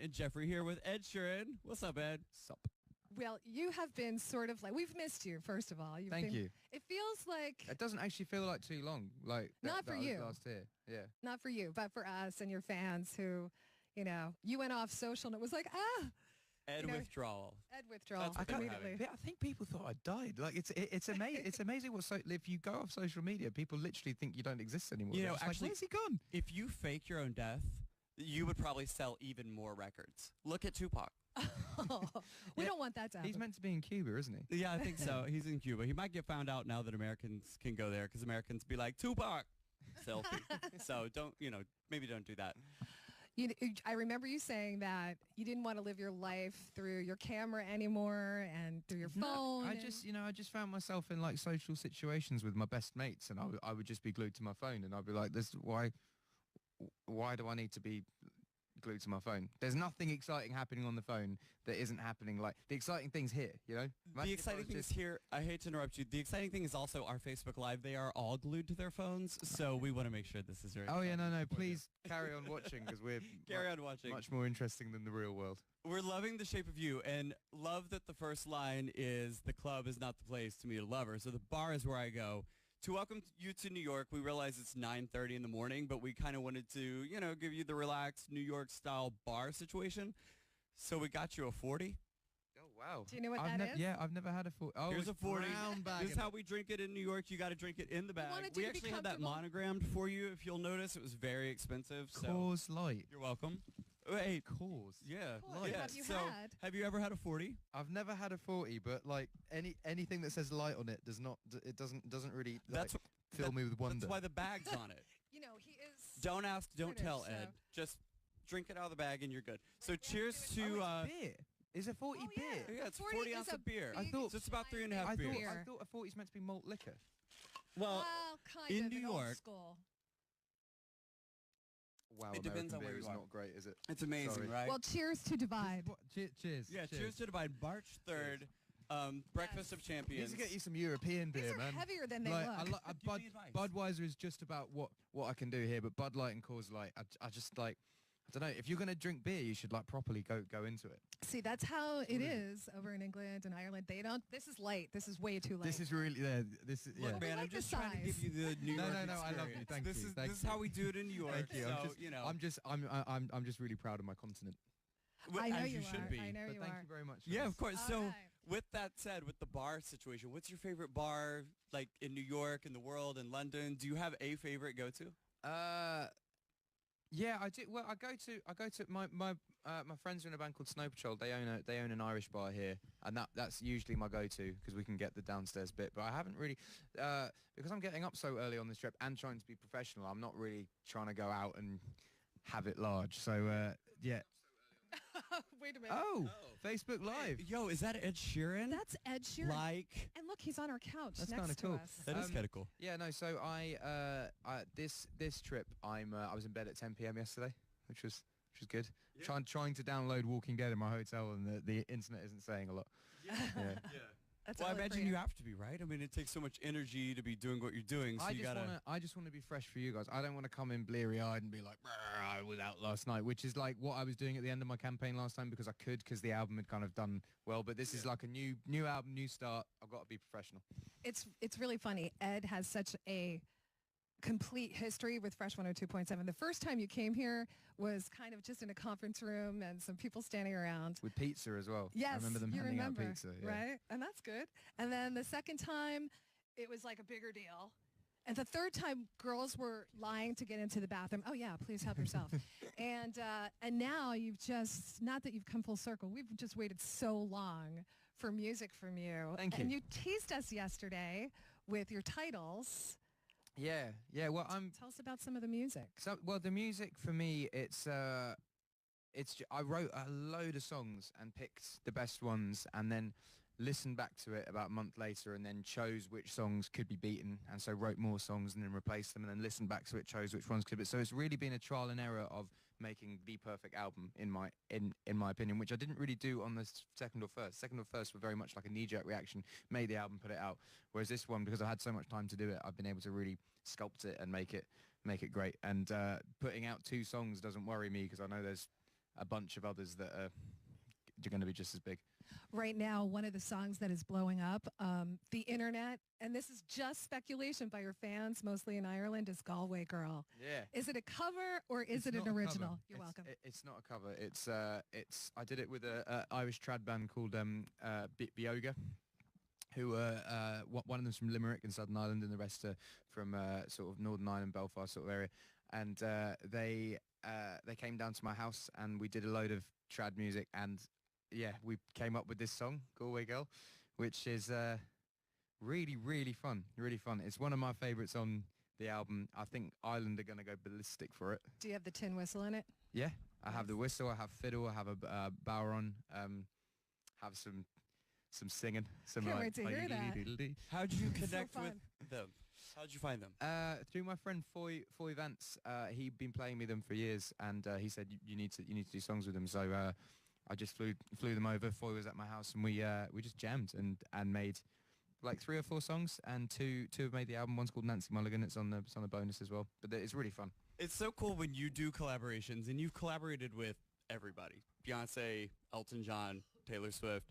And Jeffrey here with Ed Sheeran. What's up, Ed? Sup. Well, you have been sort of like, we've missed you, first of all. Thank you. It feels like, It doesn't actually feel like too long. Like Not for that was you. last year. Yeah. not for you, but for us and your fans who, you went off social and it was like, Ed You know, withdrawal. Ed withdrawal That's what they're immediately. I think people thought I died. Like it's amazing. It's amazing what if you go off social media, people literally think you don't exist anymore. You know, They're just like, actually- where's he gone? If you fake your own death, you would probably sell even more records. Look at Tupac. We Yeah. don't want that to happen. He's meant to be in Cuba, isn't he? Yeah, I think so. He's in Cuba. He might get found out now that Americans can go there because Americans be like, Tupac, selfie. So maybe don't do that. I remember you saying that you didn't want to live your life through your camera anymore and through your phone. I just found myself in like social situations with my best mates, and I would just be glued to my phone, and I'd be like, "This why do I need to be glued to my phone? There's nothing exciting happening on the phone that isn't happening. Like the exciting thing's here, you know. The exciting thing is here. I hate to interrupt you. The exciting thing is also our Facebook Live. They are all glued to their phones, so we want to make sure this is very. Oh yeah, exciting no. for you. Please carry on watching because we're Carry on watching. much more interesting than the real world. We're loving The Shape of You and love that the first line is the club is not the place to meet a lover. So the bar is where I go. To welcome you to New York, we realize it's 9:30 in the morning, but we kind of wanted to, give you the relaxed New York style bar situation. So we got you a 40. Oh wow! Do you know what I've that is? Yeah, I've never had a 40. Oh, Here's it's a 40. brown bag. This is how we drink it in New York. You got to drink it in the bag. wanted We you to be actually had that comfortable. monogrammed for you. If you'll notice, it was very expensive. So Coors Light. you're welcome. Wait, Coors. yeah. Cool. yeah. Have you so had? have you ever had a 40? I've never had a 40, but like anything that says light on it doesn't really like, That's fill me with wonder. That's why the bag's on it. He is. Don't ask, don't British, tell, so- Ed. Just drink it out of the bag and you're good. So cheers Oh, to it's beer. Is a 40 Oh, yeah. beer? yeah, it's 40 40 is ounce a of beer. I thought- So it's about 3.5 I beers. beer. thought a 40 is meant to be malt liquor. Well, kind in of New old York- school. Wow, It depends American on where beer you is are. not great, is it? it's amazing, Sorry. right? Well, cheers to Divide. Cheers. yeah, cheers to Divide. March 3rd, Breakfast of You Champions. need to get you some European These beer, are man. heavier than they Like, look. Give me advice. Budweiser is just about what I can do here, but Bud Light and Coors Light, I just like, I don't know. If you're gonna drink beer, you should like properly go into it. See, that's how it is over in England and Ireland. They don't. This is light. This is way too late. This is really This is Look, yeah. man, like I'm the just trying to give size. you the New No, York no, I love you. experience. Thank this you. Is, Thank this is you. how we do it in New York. Thank you. So, I'm just really proud of my continent. I know as you should are. be. I know But you thank are. you very much. Yeah, of course. All So right. with that said, with the bar situation, what's your favorite bar like in New York, in the world, in London? Do you have a favorite go-to? Yeah, I do. Well, I go to my friends are in a band called Snow Patrol. They own an Irish bar here, and that's usually my go-to because we can get the downstairs bit. But I haven't really because I'm getting up so early on this trip and trying to be professional. I'm not really trying to go out and have it large. So yeah. Wait a minute. Oh, Facebook Live. Yo, is that Ed Sheeran? That's Ed Sheeran. Like, And look, he's on our couch That's next kinda to cool. us. that is kind of cool. Yeah, no. So this trip I was in bed at 10 p.m. yesterday, which was good. Yeah. Trying to download Walking Dead in my hotel, and the internet isn't saying a lot. Yeah. That's Well, I all for imagine you have to be, right? I mean, it takes so much energy to be doing what you're doing, so you gotta... I just want to be fresh for you guys. I don't want to come in bleary-eyed and be like, I was out last night, which is like what I was doing at the end of my campaign last time because the album had kind of done well. But this is like a new album, new start. I've got to be professional. It's really funny. Ed has such a complete history with Fresh 102.7. The first time you came here was kind of just in a conference room and some people standing around. With pizza as well. Yes, I remember them you handing remember, out pizza. Yeah. right? And that's good. And then the second time, it was like a bigger deal. And the third time, girls were lying to get into the bathroom. Oh yeah, please help yourself. and now you've just, not that you've come full circle, we've just waited so long for music from you. Thank you. And you teased us yesterday with your titles. Yeah. Well, Tell us about some of the music. Well, the music for me, I wrote a load of songs and picked the best ones, and then listened back to it about a month later, and then chose which songs could be beaten, and so wrote more songs and then replaced them, and then listened back to it, chose which ones could be. So it's really been a trial and error of making the perfect album in my opinion, which I didn't really do on the second or first. Second or first were very much like a knee-jerk reaction, made the album, put it out. Whereas this one, because I had so much time to do it, I've been able to really sculpt it and make it great. And putting out 2 songs doesn't worry me because I know there's a bunch of others that are going to be just as big. Right now, one of the songs that is blowing up the internet, and this is just speculation by your fans, mostly in Ireland, is Galway Girl. Yeah. Is it a cover or is it an original? You're welcome. It's not a cover. It's I did it with a Irish trad band called Bioga, who one of them's from Limerick in Southern Ireland, and the rest are from sort of Northern Ireland, Belfast sort of area. And they came down to my house and we did a load of trad music, and yeah, we came up with this song, Galway Girl, which is really, really fun. Really fun. It's one of my favourites on the album. I think Ireland are going to go ballistic for it. Do you have the tin whistle in it? Yeah, I have the whistle, I have fiddle, I have a bodhrán, have some singing. Can't wait to hear that. How did you connect fun. with them? How did you find them? Through my friend Foy Vance. He'd been playing me them for years, and he said you need to do songs with them. So I just flew them over. Foy was at my house, and we just jammed and made like 3 or 4 songs, and two have made the album. One's called Nancy Mulligan. It's on the bonus as well. But it's really fun. It's so cool when you do collaborations, and you've collaborated with everybody: Beyonce, Elton John, Taylor Swift.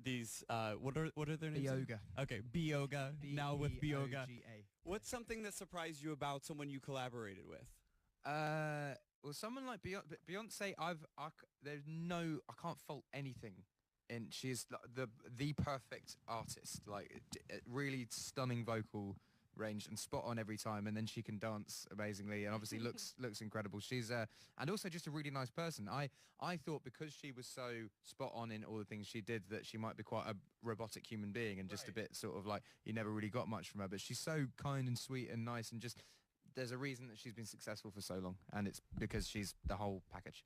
These what are their names? Bioga. Okay, Bioga. Now with Bioga. B-E-O-G-A. What's something that surprised you about someone you collaborated with? Well, someone like Beyonce, I can't fault anything. And she's the perfect artist, like really stunning vocal range and spot on every time, and then she can dance amazingly and obviously looks incredible. She's and also just a really nice person. I thought because she was so spot on in all the things she did that she might be quite a robotic human being and just a bit sort of like you never really got much from her, but she's so kind and sweet and nice, and just there's a reason that she's been successful for so long, and it's because she's the whole package.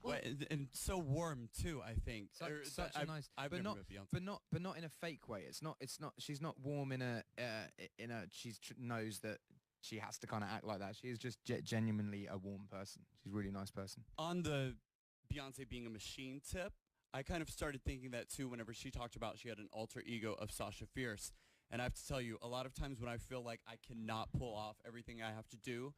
Well, and so warm too, I think. Such a nice, I've but never not, met Beyonce. but not in a fake way. It's not. She's not warm in a. She knows that she has to kind of act like that. She is just genuinely a warm person. She's a really nice person. On the Beyonce being a machine tip, I kind of started thinking that too whenever she talked about she had an alter ego of Sasha Fierce. And I have to tell you, a lot of times when I feel like I cannot pull off everything I have to do,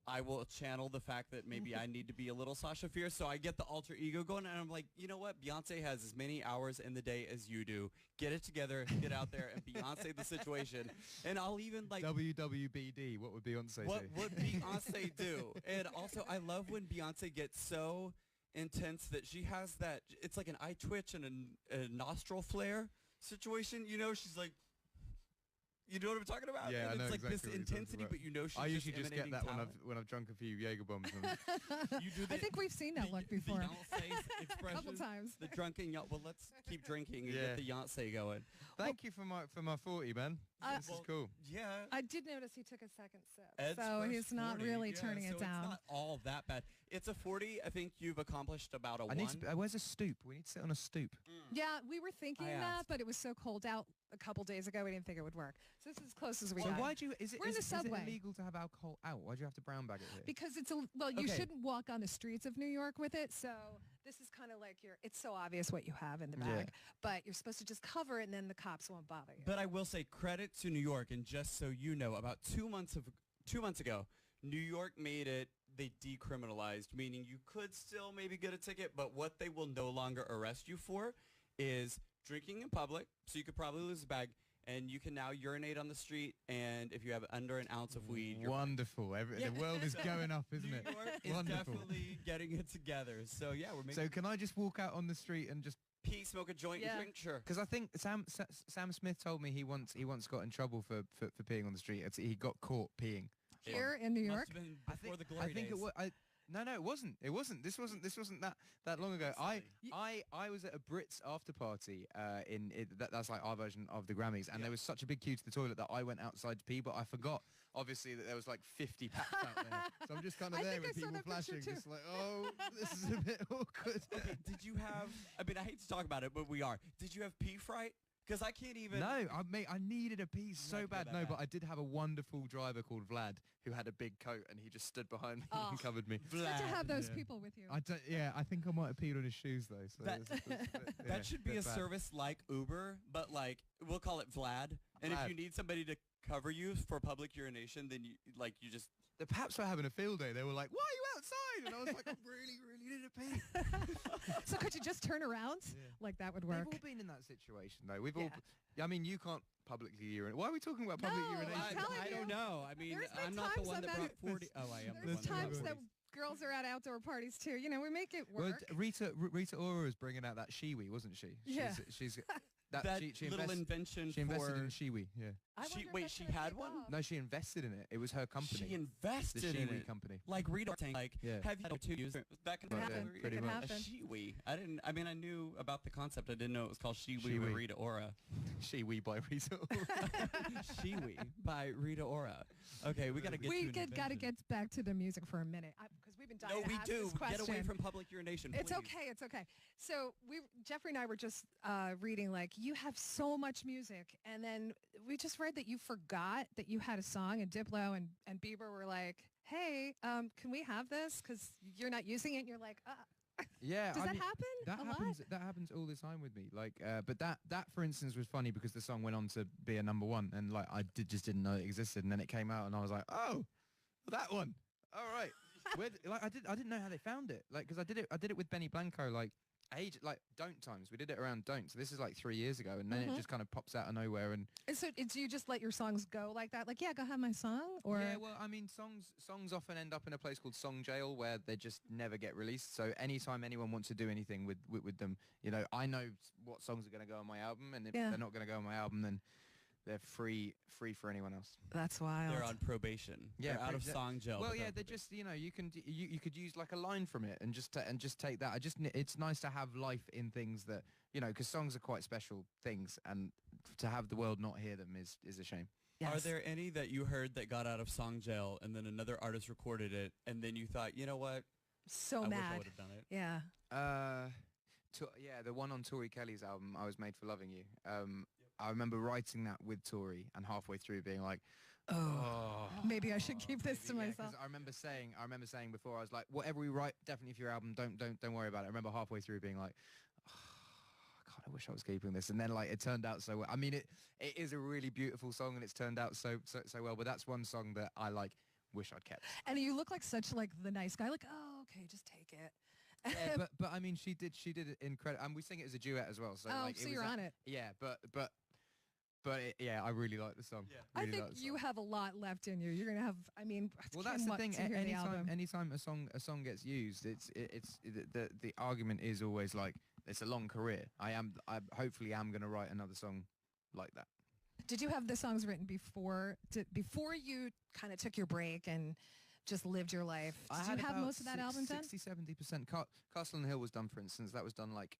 I will channel the fact that maybe I need to be a little Sasha Fierce, so I get the alter ego going, and I'm like, you know what? Beyonce has as many hours in the day as you do. Get it together, get out there, and Beyonce the situation. And I'll even like... WWBD, what would Beyonce do? What would Beyonce do? And also, I love when Beyonce gets so intense that she has that, it's like an eye twitch and a nostril flare situation. You know, she's like... You know what I'm talking about? Yeah, and I know it's like exactly this intensity, but you know she's I usually just get that talent. when I've drunk a few Jaeger bombs. You do I think we've seen that look before. The Beyonce A expression. couple times. The drunken, well, let's keep drinking and get the Beyonce going. Thank you for my 40, man. This is cool. Yeah. I did notice he took a second sip, Ed's so first he's not 40, really yeah, turning so it down. It's not all that bad. It's a 40. I think you've accomplished about a 1. Where's a stoop? We need to sit on a stoop. Yeah, we were thinking I that, asked. but it was so cold out a couple days ago, we didn't think it would work. So this is as close as we So got. why do you? Is it We're in the subway. illegal to have alcohol out? Why do you have to brown bag it here? Because it's you Okay. shouldn't walk on the streets of New York with it. So this is kind of like it's so obvious what you have in the bag, but you're supposed to just cover it, and then the cops won't bother you. But I will say credit to New York, and just so you know, about 2 months ago, New York made it. They decriminalized, meaning you could still maybe get a ticket, but what they will no longer arrest you for is drinking in public. So you could probably lose a bag, and you can now urinate on the street. And if you have under an ounce of weed, you're Wonderful. The world is going up, isn't New it? York is Wonderful. definitely getting it together. So yeah, we're making So can I just walk out on the street and just? pee, smoke a joint, and drink. Sure. Because I think Sam Smith told me he once got in trouble for peeing on the street. He got caught peeing. Here in New York, Must have been before the glory I think days. it was. No, it wasn't. It wasn't. This wasn't that long ago. I was at a Brits after party that's like our version of the Grammys, and there was such a big queue to the toilet that I went outside to pee, but I forgot obviously that there was like 50 packs out there. So I'm just kind of I there think I with saw people that picture flashing, too. just like, oh, this is a bit awkward. Okay, did you have? I mean, I hate to talk about it, but we are. Did you have pee fright Because I can't even. No, I needed a piece so Not bad. that No, bad. but I did have a wonderful driver called Vlad who had a big coat and he just stood behind me and covered me. It's good to have those people with you. I think I might have peed on his shoes though. So That- yeah, That should be bit a bad. service like Uber, but like we'll call it Vlad. And if Vlad. you need somebody to cover you for public urination, then you just. The Paps were having a field day. They were like, "Why are you outside?" And I was like, "I really, really need a pee." So could you just turn around? Like that would We've work. all been in that situation though. We've all. I mean, you can't publicly urinate. Why are we talking about public No, urination? I'm telling I you. don't know. I mean, There's been I'm not the times one I've that had- brought 40. Oh, I am. the There's one that times brought that 40. girls are at outdoor parties too. You know, we make it Well, work. Rita Ora was bringing out that Shiwi, wasn't she? Yeah. She's That she little invest- invention she invested for. in Shiwi. Yeah. I wonder if wait, that's she gonna had take one? off. No, she invested in it. It was her company. She the invested in Shiwi it. company. Like Rita Tank. Like, Yeah. have you two used back in the Right, day? yeah, Happen. pretty It can much. A happen. Shiwi. I mean, I knew about the concept. I didn't know it was called Shiwi Shiwi. with Rita Ora. Shiwi by Rita Ora. Shiwi by Rita Ora. Okay, we gotta get. We to an gotta invention. get back to the music for a minute because we've been dying No, to we ask do. this question. Get away from public urination. It's please. okay. It's okay. So Jeffrey and I were just reading, like, you have so much music, and then we just read that you forgot that you had a song, and Diplo and Bieber were like, "Hey, can we have this? Because you're not using it." And you're like, Yeah. "Does I that mean, happen That a happens. lot?" That happens all the time with me. Like, but that for instance was funny because the song went on to be a #1, and like I just didn't know it existed, and then it came out, and I was like, oh, that one. All right. Like I didn't know how they found it. Like, because I did it with Benny Blanco like don't times. We did it around don't. So this is like 3 years ago, and then it just kind of pops out of nowhere and. And so do you just let your songs go like that? Like, yeah, go have my song? Or Yeah, well, I mean, songs often end up in a place called song jail where they just never get released. So anytime anyone wants to do anything with them, you know, I know what songs are going to go on my album, and if Yeah. they're not going to go on my album, then they're free for anyone else. That's wild. They're on probation. Yeah, They're out of exa- song jail. Well, but yeah, they're they're on just, you know, you could use like a line from it and just take that. It's nice to have life in things that, you know, because songs are quite special things, and to have the world not hear them is a shame. Yes. Are there any that you heard that got out of song jail and then another artist recorded it and then you thought, you know what? so I wish I mad? would have done it. Yeah. Yeah, the one on Tori Kelly's album, I Was Made for Loving You. I remember writing that with Tori and halfway through being like, Oh, maybe I should keep this to yeah, myself. 'cause I remember saying before, I was like, whatever we write, definitely for your album, don't worry about it. I remember halfway through being like, God, I wish I was keeping this. And then like it turned out so well. I mean, it is a really beautiful song, and it's turned out so well. But that's one song that I like wish I'd kept. And you look like such like the nice guy. Like, oh, okay, just take it. Yeah, but I mean, she did it incredible, and we sing it as a duet as well. So Oh, like, so it you're was on it. Yeah, yeah, I really like the song. Yeah. I Really think like the you song. have a lot left in you. You're gonna have. I mean, I Well, can't that's the wait thing. to hear the album. Anytime a song gets used, the argument is always like it's a long career. I hopefully am going to write another song like that. Did you have the songs written before you kind of took your break and just lived your life? Did you have most of that album done? 60-70%. Castle on the Hill was done, for instance. That was done like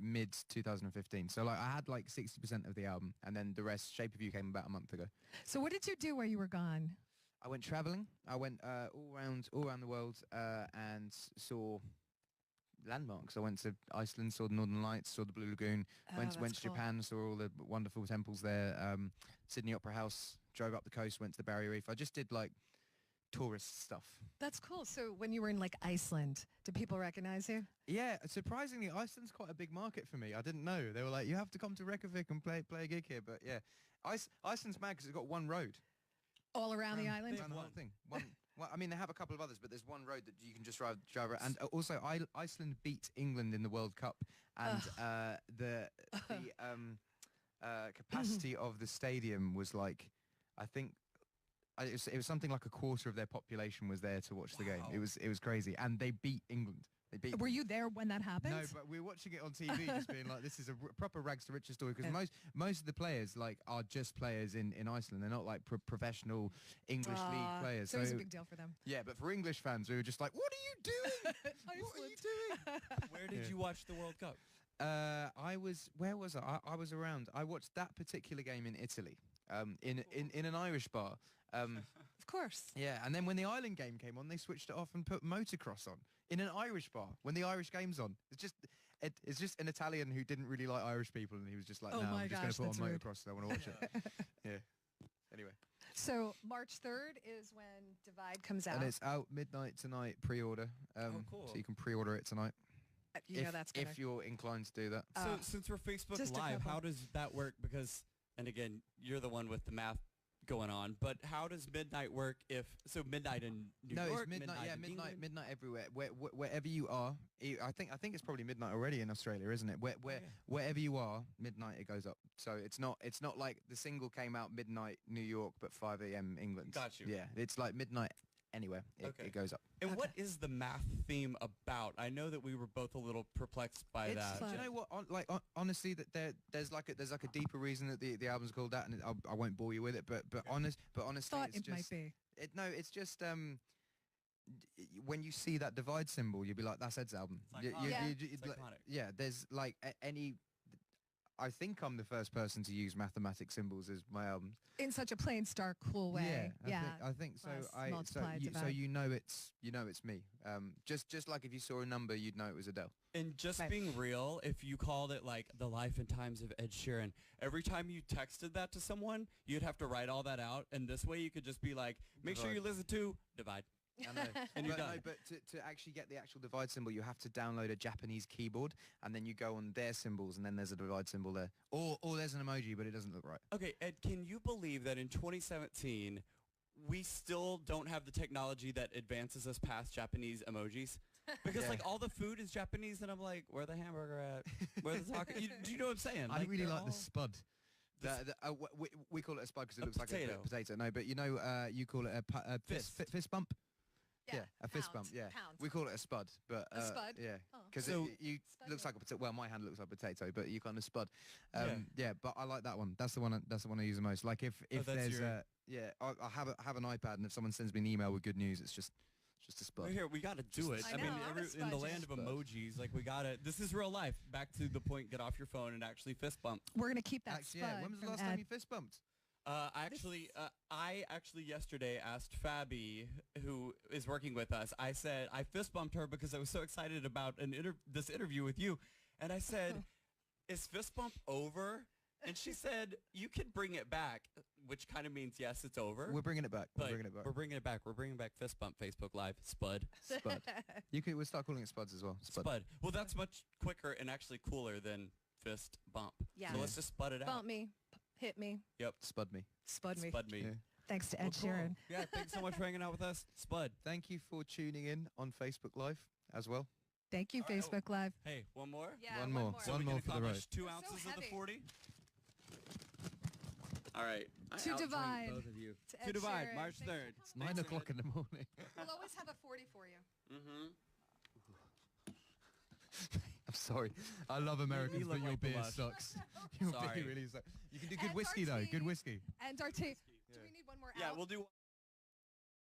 mid 2015. So like I had like 60% of the album, and then the rest, Shape of You, came about a month ago. So what did you do while you were gone? I went traveling. I went all around the world and saw landmarks. I went to Iceland, saw the Northern Lights, saw the Blue Lagoon, went that's to cool. Japan, saw all the wonderful temples there, Sydney Opera House, drove up the coast, went to the Barrier Reef. I just did like tourist stuff. That's cool. So when you were in like Iceland, did people recognize you? Yeah, surprisingly, Iceland's quite a big market for me. I didn't know. They were like, you have to come to Reykjavik and play a gig here. But yeah, Iceland's mad because it's got one road. All around the island? Around the whole thing. Well, I mean, they have a couple of others, but there's one road that you can just drive around. And also, Iceland beat England in the World Cup, and the capacity of the stadium was like, I think, it was something like a quarter of their population was there to watch the game. Wow. It was crazy, and they beat England. Were you there when that happened? No, but we were watching it on TV, just being like, this is a proper rags to riches story, because most of the players like are just players in Iceland. They're not like professional English league players. So it was a big deal for them. Yeah, but for English fans, we were just like, what are you doing? What are you doing? Where did you watch the World Cup? Where was I? I was around. I watched that particular game in Italy, in an Irish bar. Of course. Yeah, and then when the Ireland game came on, they switched it off and put motocross on in an Irish bar when the Irish game's on. It's just it's just an Italian who didn't really like Irish people, and he was just like, Oh no, my I'm just gosh, going that's to put on rude. motocross. I want to watch it. Yeah. Anyway, So March 3rd is when Divide comes out. and it's out midnight tonight, pre-order. Cool. So you can pre-order it tonight you know that's gonna. if you're inclined to do that. So since we're Facebook just a Live, couple. how does that work? Because, and again, you're the one with the math going on, but how does midnight work so midnight in New No, York, it's midnight. Yeah, in midnight, England? midnight everywhere. Wherever you are, I think it's probably midnight already in Australia, isn't it? Wherever you are, midnight it goes up. So it's not like the single came out midnight New York, but 5 a.m. England. Got you. Yeah, it's like midnight anywhere. It goes up. And Okay. what is the math theme about? I know that we were both a little perplexed by It's, that. do you know what? Honestly, that there's like a deeper reason that the album's called that, and I won't bore you with it. But honestly, Thought it's it might just be. it's just when you see that divide symbol, you'll be like, that's Ed's album. It's iconic. Yeah. It's iconic. Yeah, there's like any. I think I'm the first person to use mathematic symbols as my albums. In such a plain, stark, cool way. Yeah, I think so. Plus multiply, So divide. you know it's me. Just like if you saw a number, you'd know it was Adele. And just Right. being real, if you called it like the life and times of Ed Sheeran, every time you texted that to someone, you'd have to write all that out. And this way you could just be like, make sure Divide. you listen to Divide. I know. And you're but, done. no, but to actually get the actual divide symbol, you have to download a Japanese keyboard, and then you go on their symbols, and then there's a divide symbol there. Or there's an emoji, but it doesn't look right. Okay, Ed, can you believe that in 2017, we still don't have the technology that advances us past Japanese emojis? Because Yeah. like all the food is Japanese, and I'm like, where the hamburger at? Where the taco? Do you know what I'm saying? I really they're like the all- spud. We call it a spud because it A looks like potato. a potato. No, but you know, you call it a fist bump. Yeah, a fist bump. Yeah, Pound. we call it a spud, but A spud? Yeah, Oh. because So- you Spud looks what? like a potato. Well, my hand looks like a potato, but you kind of spud. Yeah. Yeah, but I like that one. That's the one. That's the one I use the most. Like if that's there's your- I have an iPad, and if someone sends me an email with good news, it's just a spud. Right here, we got to do it. I I mean, know, I'm a in the spud. land of emojis, like we got to. This is real life. Back to the point. Get off your phone and actually fist bump. We're going to keep that Actually, spud. yeah. When was the from last time Ed. you fist bumped? I actually yesterday asked Fabi, who is working with us. I said I fist bumped her because I was so excited about this interview with you, and I said, "Is fist bump over?" And she said, "You can bring it back," which kind of means yes, it's over. We're bringing it back. We're but bringing it back. We're bringing it back. We're bringing back fist bump. Facebook Live. Spud. Spud. We'll start calling it spuds as well. Spud. Spud. Well, that's much quicker and actually cooler than fist bump. Yeah. So let's just spud it out. Bump me, hit me, Spud me. spud me. Spud me. Yeah. Thanks to Well, Ed cool. Sheeran. Yeah, thanks so much for hanging out with us. Spud. Thank you for tuning in on Facebook Live as well. Thank you, All right, Facebook Live. Hey, one more? Yeah, One more. So One we more can for the accomplish road. 2 We're so ounces of the heavy. 40? All right. I To outdrank divide. both of you. To To Ed divide, Sheeran. March Thanks for 3rd. coming. 9 o'clock in the morning. We'll always have a 40 for you. Mm-hmm. I'm sorry. I love Americans, look but your like the beer Lush. sucks. Your Sorry. beer really sucks. You can do good And whiskey though. Good martini. whiskey. And our tape. Do we need one more Yeah, out? we'll do